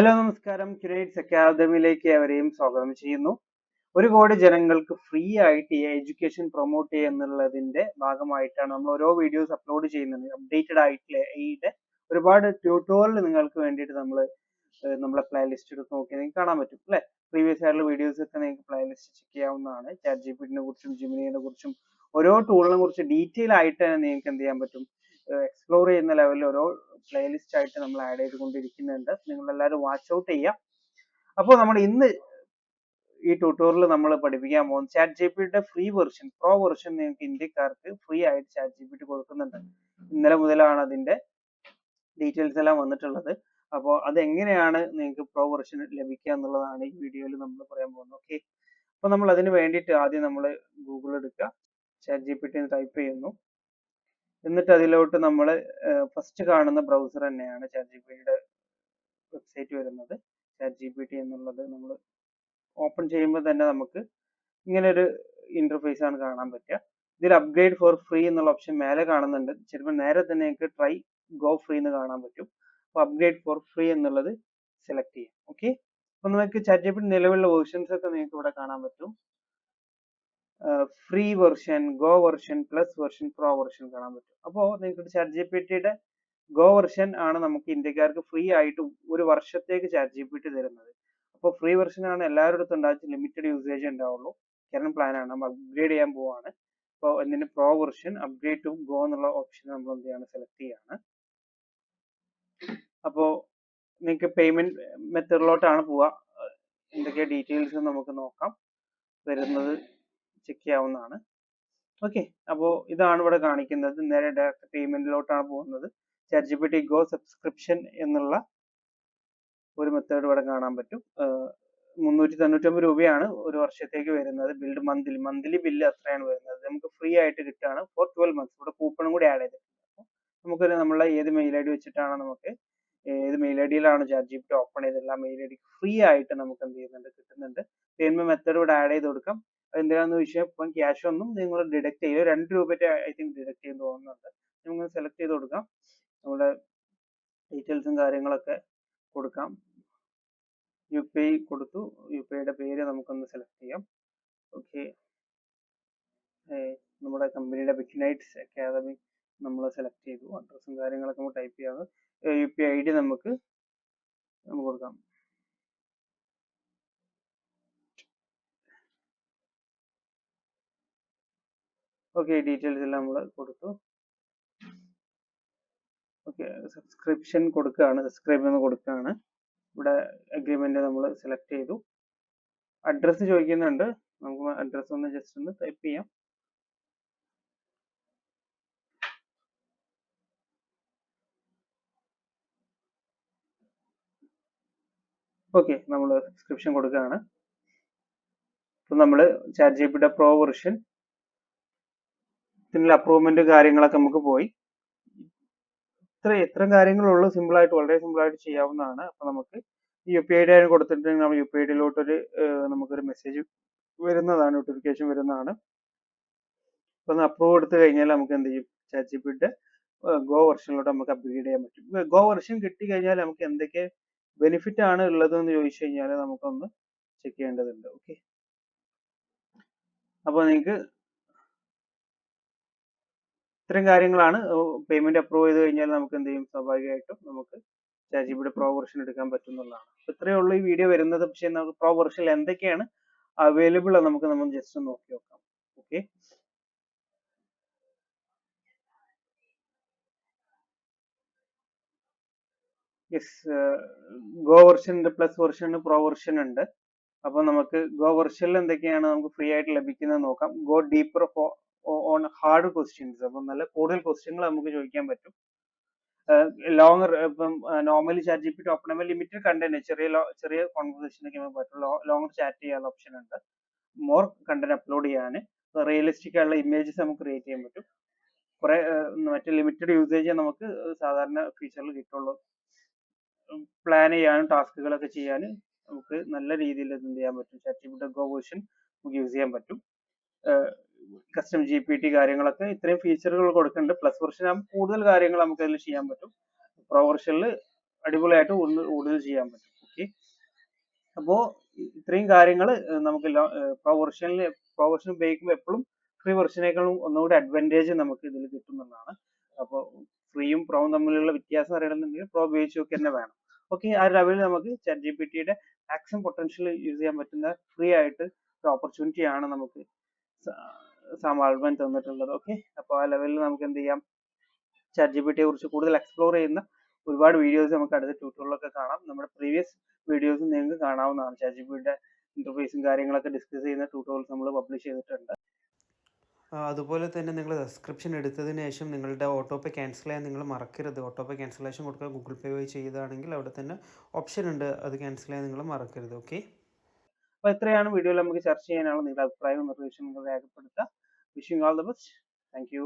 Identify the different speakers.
Speaker 1: Hello നമസ്കാരം. Curetes അക്കാദമിയിലേക്ക് എവരെയും സ്വാഗതം ചെയ്യുന്നു. ഒരു കോടി ജനങ്ങൾക്ക് ഫ്രീ ആയിട്ട് ഈ എഡ്യൂക്കേഷൻ പ്രൊമോട്ട് ചെയ്യുക എന്നുള്ളതിന്റെ ഭാഗമായിട്ടാണ് നമ്മൾ ഓരോ വീഡിയോസ് അപ്ലോഡ് ചെയ്യുന്നത്. അപ്ഡേറ്റഡ് ആയിട്ടുള്ള ഈയുടെ ഒരുപാട് ട്യൂട്ടോറിയൽ നിങ്ങൾക്ക് വേണ്ടിയിട്ട് നമ്മളെ പ്ലേലിസ്റ്റ് എടുത്ത് നോക്കി നിങ്ങൾക്ക് കാണാൻ പറ്റും അല്ലെ. പ്രീവിയസ് ആയിട്ടുള്ള വീഡിയോസ് ഒക്കെ നിങ്ങൾക്ക് പ്ലേലിസ്റ്റ് ചെക്ക് ചെയ്യാവുന്നതാണ്. ചാറ്റ് ജിപിടിനെ കുറിച്ചും ജിമിനിയെ കുറിച്ചും ഓരോ ടൂളിനെ കുറിച്ച് ഡീറ്റെയിൽ ആയിട്ട് നിങ്ങൾക്ക് എന്ത് ചെയ്യാൻ പറ്റും, എക്സ്പ്ലോർ ചെയ്യുന്ന ലെവലിൽ ഓരോ പ്ലേലിസ്റ്റ് ആയിട്ട് നമ്മൾ ആഡ് ചെയ്തുകൊണ്ടിരിക്കുന്നുണ്ട്. നിങ്ങൾ എല്ലാവരും വാച്ച് ഔട്ട് ചെയ്യാം. അപ്പോൾ നമ്മൾ ഇന്ന് ഈ ട്യൂട്ടോറിയൽ നമ്മൾ പഠിപ്പിക്കാൻ പോകുന്നത് ചാറ്റ് ജിപിടിയുടെ ഫ്രീ വെർഷൻ, പ്രോ വെർഷൻ നിങ്ങൾക്ക് ഇന്ത്യക്കാർക്ക് ഫ്രീ ആയിട്ട് ചാറ്റ് ജിപിടി കൊടുക്കുന്നുണ്ട്. ഇന്നലെ മുതലാണ് അതിന്റെ ഡീറ്റെയിൽസ് എല്ലാം വന്നിട്ടുള്ളത്. അപ്പോൾ അതെങ്ങനെയാണ് നിങ്ങൾക്ക് പ്രോ വെർഷൻ ലഭിക്കുക എന്നുള്ളതാണ് ഈ വീഡിയോയിൽ നമ്മൾ പറയാൻ പോകുന്നത്. ഓക്കെ, അപ്പോൾ നമ്മൾ അതിന് വേണ്ടിയിട്ട് ആദ്യം നമ്മൾ ഗൂഗിൾ എടുക്കുക, ചാറ്റ് ജിപിടി ടൈപ്പ് ചെയ്യുന്നു. എന്നിട്ട് അതിലോട്ട് നമ്മൾ ഫസ്റ്റ് കാണുന്ന ബ്രൗസർ തന്നെയാണ് ചാറ്റ് ജിപിടിയുടെ വെബ്സൈറ്റ് വരുന്നത്. ചാറ്റ് ജിപിടി എന്നുള്ളത് നമ്മൾ ഓപ്പൺ ചെയ്യുമ്പോൾ തന്നെ നമുക്ക് ഇങ്ങനെ ഒരു ഇന്റർഫേസ് ആണ് കാണാൻ പറ്റുക. ഇതിൽ അപ്ഗ്രേഡ് ഫോർ ഫ്രീ എന്നുള്ള ഓപ്ഷൻ മേലെ കാണുന്നുണ്ട്. ചിലപ്പോൾ നേരെ തന്നെ നിങ്ങൾക്ക് ട്രൈ ഗോ ഫ്രീ എന്ന് കാണാൻ പറ്റും. അപ്പോൾ അപ്ഗ്രേഡ് ഫോർ ഫ്രീ എന്നുള്ളത് സെലക്ട് ചെയ്യാം. ഓക്കെ, അപ്പോൾ നിങ്ങൾക്ക് ചാറ്റ് ജിപിടി നിലവിലുള്ള വേർഷൻസ് ഒക്കെ നിങ്ങൾക്ക് ഇവിടെ കാണാൻ പറ്റും. Free version, go version, plus version, pro version കാണാൻ പറ്റും. അപ്പോൾ നിങ്ങൾക്ക് ചാറ്റ് ജിപിടിയുടെ ഗോ വെർഷൻ ആണ് നമുക്ക് ഇന്ത്യക്കാർക്ക് ഫ്രീ ആയിട്ട് ഒരു വർഷത്തേക്ക് ചാറ്റ് ജിപിടി തരുന്നത്. അപ്പോൾ ഫ്രീ വെർഷൻ ആണ് എല്ലാവരുടെ അടുത്തും ഉണ്ടാകും, ലിമിറ്റഡ് യൂസേജ് ഉണ്ടാവുള്ളൂ. കറന്റ് പ്ലാൻ ആണ്, നമ്മൾ അപ്ഗ്രേഡ് ചെയ്യാൻ പോവാണ്. അപ്പോൾ ഇതിന്റെ pro version upgrade to go എന്നുള്ള ഓപ്ഷൻ നമ്മൾ എന്ത് ചെയ്യാണ്, സെലക്ട് ചെയ്യാണ്. അപ്പോൾ നിങ്ങൾക്ക് പേയ്മെന്റ് മെത്തേഡിലോട്ടാണ് പോവുക. എന്തൊക്കെ ഡീറ്റെയിൽസ് നമുക്ക് നോക്കാം, വരുന്നത് ചെക്ക് ചെയ്യാവുന്നതാണ്. ഓക്കെ, അപ്പോൾ ഇതാണ് ഇവിടെ കാണിക്കുന്നത്. നേരെ ഡയറക്റ്റ് പേയ്മെന്റിലോട്ടാണ് പോകുന്നത്. ചാറ്റ് ജിപിടി ഗോ സബ്സ്ക്രിപ്ഷൻ എന്നുള്ള ഒരു മെത്തേഡ് ഇവിടെ കാണാൻ പറ്റും. 399 രൂപയാണ് ഒരു വർഷത്തേക്ക് വരുന്നത്. ബിൽഡ് മന്ത്ലി ബില്ല് അത്രയാണ് വരുന്നത്. നമുക്ക് ഫ്രീ ആയിട്ട് കിട്ടുകയാണ് ഫോർ 12 മന്ത്സ്. ഇവിടെ കൂപ്പണും കൂടി ആഡ് ചെയ്തിട്ടുണ്ട്. നമുക്ക് നമ്മളെ ഏത് മെയിൽ ഐ ഡി വെച്ചിട്ടാണ് നമുക്ക് ഏത് മെയിൽ ഐ ഡിയിലാണ് ചാറ്റ് ജിപിടി ഓപ്പൺ ചെയ്തിട്ടുള്ള ആ മെയിൽ ഐ ഡി ഫ്രീ ആയിട്ട് നമുക്ക് എന്ത് ചെയ്യുന്നുണ്ട്, കിട്ടുന്നുണ്ട്. പേയ്മെന്റ് മെത്തേഡ് ഇവിടെ ആഡ് ചെയ്ത് കൊടുക്കാം. എന്തിനാന്ന് ചോദിച്ചാൽ ഇപ്പം ക്യാഷ് ഒന്നും നിങ്ങൾ ഡിഡക്ട് ചെയ്യും. 2 രൂപയുടെ ഐ തിങ്ക് ഡിഡക്ട് ചെയ്ത് തോന്നുന്നുണ്ട്. നമുക്ക് സെലക്ട് ചെയ്ത് കൊടുക്കാം. നമ്മുടെ ഡീറ്റെയിൽസും കാര്യങ്ങളൊക്കെ കൊടുക്കാം. യു പി ഐ കൊടുത്തു. യു പി ഐയുടെ പേര് നമുക്കൊന്ന് സെലക്ട് ചെയ്യാം. ഓക്കെ, നമ്മുടെ കമ്പനിയുടെ ബിഗ്നൈറ്റ്സ് അക്കാദമി നമ്മൾ സെലക്ട് ചെയ്തു. അഡ്രസ്സും കാര്യങ്ങളൊക്കെ നമ്മൾ ടൈപ്പ് ചെയ്യാതെ യു പി ഐ ഡി നമുക്ക് കൊടുക്കാം. ഓക്കെ, ഡീറ്റെയിൽസ് എല്ലാം നമ്മൾ കൊടുത്തു. ഓക്കെ, സബ്സ്ക്രിപ്ഷൻ കൊടുക്കുകയാണ്, സബ്സ്ക്രൈബ് എന്ന് കൊടുക്കുകയാണ്. ഇവിടെ അഗ്രിമെന്റ് നമ്മൾ സെലക്ട് ചെയ്തു. അഡ്രസ്സ് ചോദിക്കുന്നുണ്ട്, നമുക്ക് അഡ്രസ്സ് ഒന്ന് ജസ്റ്റ് ഒന്ന് ടൈപ്പ് ചെയ്യാം. ഓക്കെ, നമ്മൾ സബ്സ്ക്രിപ്ഷൻ കൊടുക്കുകയാണ്. ഇപ്പൊ നമ്മൾ ചാറ്റ് ജിപിടിയുടെ പ്രോ വെർഷൻ ഇതിനുള്ള അപ്രൂവ്മെന്റ് കാര്യങ്ങളൊക്കെ നമുക്ക് പോയി. ഇത്രയും കാര്യങ്ങളുള്ളൂ. സിമ്പിൾ ആയിട്ട്, വളരെ സിമ്പിൾ ആയിട്ട് ചെയ്യാവുന്നതാണ്. അപ്പൊ നമുക്ക് യു പി ഐ ഡി കൊടുത്തിട്ടുണ്ടെങ്കിൽ നമ്മൾ യു പി ഐ ഡിയിലോട്ടൊരു നമുക്കൊരു മെസ്സേജ് വരുന്നതാണ്, നോട്ടിഫിക്കേഷൻ വരുന്നതാണ്. അപ്പൊ ഒന്ന് അപ്രൂവ് കൊടുത്തു കഴിഞ്ഞാൽ നമുക്ക് എന്ത് ചെയ്യും, ചാറ്റ് ജിപിടിയുടെ ഗോ വെർഷനിലോട്ട് നമുക്ക് അപ്ഗ്രേഡ് ചെയ്യാൻ പറ്റും. ഗോ വെർഷൻ കിട്ടി കഴിഞ്ഞാൽ നമുക്ക് എന്തൊക്കെ ബെനിഫിറ്റ് ആണ് ഉള്ളത് എന്ന് ചോദിച്ചു കഴിഞ്ഞാൽ നമുക്കൊന്ന് ചെക്ക് ചെയ്യേണ്ടതുണ്ട്. ഓക്കെ, അപ്പോൾ നിങ്ങൾക്ക് ഇത്രയും കാര്യങ്ങളാണ്. പേയ്മെന്റ് അപ്രൂവ് ചെയ്ത് കഴിഞ്ഞാൽ നമുക്ക് എന്ത് ചെയ്യും, സ്വാഭാവികമായിട്ടും നമുക്ക് ചാറ്റ് ജിപിടി പ്രോ വെർഷൻ എടുക്കാൻ പറ്റുന്നതാണ്. ഇത്രയേ ഉള്ളൂ ഈ വീഡിയോ വരുന്നത്. പക്ഷേ നമുക്ക് പ്രോ വെർഷനിൽ എന്തൊക്കെയാണ് അവൈലബിൾ നമ്മൾ ജസ്റ്റ് നോക്കി നോക്കാം. ഓക്കെ, യെസ്, ഗോ വെർഷൻ ഉണ്ട്, പ്ലസ് വെർഷൻ ഉണ്ട്, പ്രോ വെർഷൻ ഉണ്ട്. അപ്പൊ നമുക്ക് ഗോ വെർഷനിൽ എന്തൊക്കെയാണ് നമുക്ക് ഫ്രീ ആയിട്ട് ലഭിക്കുന്നത് നോക്കാം. Go deeper on hard questions. അപ്പൊ നല്ല കൂടുതൽ ക്വസ്റ്റ്യങ്ങൾ നമുക്ക് ചോദിക്കാൻ പറ്റും. ലോങ്ങർ ഇപ്പം നോർമലി ചാറ്റ് ജിപിടി ഓപ്പൺ ചെയ്യുമ്പോൾ ലിമിറ്റഡ് കണ്ടന്റ്, ചെറിയ കോൺവെർസേഷൻ ഒക്കെ നമുക്ക് പറ്റും. ലോങ്ങർ ചാറ്റ് ചെയ്യാനുള്ള ഓപ്ഷൻ ഉണ്ട്. മോർ കണ്ടന്റ് അപ്ലോഡ് ചെയ്യാൻ, റിയലിസ്റ്റിക് ആയിട്ടുള്ള ഇമേജസ് നമുക്ക് ക്രിയേറ്റ് ചെയ്യാൻ പറ്റും. കുറെ മറ്റേ ലിമിറ്റഡ് യൂസേജ് നമുക്ക് സാധാരണ ഫീച്ചറിൽ കിട്ടുള്ളൂ. പ്ലാൻ ചെയ്യാനും ടാസ്കുകളൊക്കെ ചെയ്യാൻ നമുക്ക് നല്ല രീതിയിൽ എന്ത് ചെയ്യാൻ പറ്റും, ചാറ്റ് ജിപിടി ഗോ വേർഷൻ നമുക്ക് യൂസ് ചെയ്യാൻ പറ്റും. കസ്റ്റം ജി പി ടി കാര്യങ്ങളൊക്കെ ഇത്രയും ഫീച്ചറുകൾ കൊടുക്കുന്നുണ്ട്. പ്ലസ് വെർഷൻ ആകുമ്പോൾ കൂടുതൽ കാര്യങ്ങൾ നമുക്ക് അതിൽ ചെയ്യാൻ പറ്റും. പ്രോ വെർഷനിൽ അടിപൊളിയായിട്ട് കൂടുതൽ ചെയ്യാൻ പറ്റും. ഓക്കെ. അപ്പോൾ ഇത്രയും കാര്യങ്ങൾ നമുക്ക് പ്രോ വെർഷൻ ഉപയോഗിക്കുമ്പോൾ എപ്പോഴും ഫ്രീ വെർഷനേക്കാളും ഒന്നുകൂടി അഡ്വാൻറ്റേജ് നമുക്ക് ഇതിൽ കിട്ടുന്നതാണ്. അപ്പോൾ ഫ്രീയും പ്രോയും തമ്മിലുള്ള വ്യത്യാസം അറിയണമെന്നുണ്ടെങ്കിൽ പ്രോ ഉപയോഗിച്ച് നോക്കി തന്നെ വേണം. ഓക്കെ, ആ ലെവലിൽ നമുക്ക് ChatGPT മാക്സിമം പൊട്ടൻഷ്യൽ യൂസ് ചെയ്യാൻ പറ്റുന്ന ഫ്രീ ആയിട്ട് ഒരു ഓപ്പർച്യൂണിറ്റി ആണ് നമുക്ക് സാം ആൽട്മാൻ തന്നിട്ടുള്ളത്. ഓക്കെ, അപ്പോൾ ആ ലെവലിൽ നമുക്ക് എന്ത് ചെയ്യാം, ChatGPT കുറിച്ച് കൂടുതൽ എക്സ്പ്ലോർ ചെയ്യുന്ന ഒരുപാട് വീഡിയോസ് നമുക്ക് അടുത്ത ട്യൂട്ടോറിയലൊക്കെ കാണാം. നമ്മുടെ പ്രീവിയസ് വീഡിയോസ് നിങ്ങൾക്ക് കാണാവുന്നതാണ്. ChatGPT ഇന്റർഫേസും കാര്യങ്ങളൊക്കെ ഡിസ്കസ് ചെയ്യുന്ന ട്യൂട്ടോറിയൽസ് നമ്മൾ പബ്ലിഷ് ചെയ്തിട്ടുണ്ട്.
Speaker 2: അതുപോലെ തന്നെ നിങ്ങൾ സബ്സ്ക്രിപ്ഷൻ എടുത്തതിന് ശേഷം നിങ്ങളുടെ ഓട്ടോ പേ ക്യാൻസൽ ചെയ്യാൻ നിങ്ങൾ മറക്കരുത്. ഓട്ടോ പേ ക്യാൻസലേഷൻ കൊടുക്കുക ഗൂഗിൾ പേ വഴി ചെയ്തതാണെങ്കിൽ അവിടെ തന്നെ ഓപ്ഷൻ ഉണ്ട്, അത് ക്യാൻസൽ ചെയ്യാൻ നിങ്ങൾ മറക്കരുത്. ഓക്കെ.
Speaker 1: അപ്പോൾ ഇത്രയാണ് വീഡിയോയിൽ നമുക്ക് ചർച്ച ചെയ്യാനുള്ള നിങ്ങളുടെ അഭിപ്രായവും നിർദ്ദേശങ്ങളും രേഖപ്പെടുത്തുക. Wishing all the best. Thank you.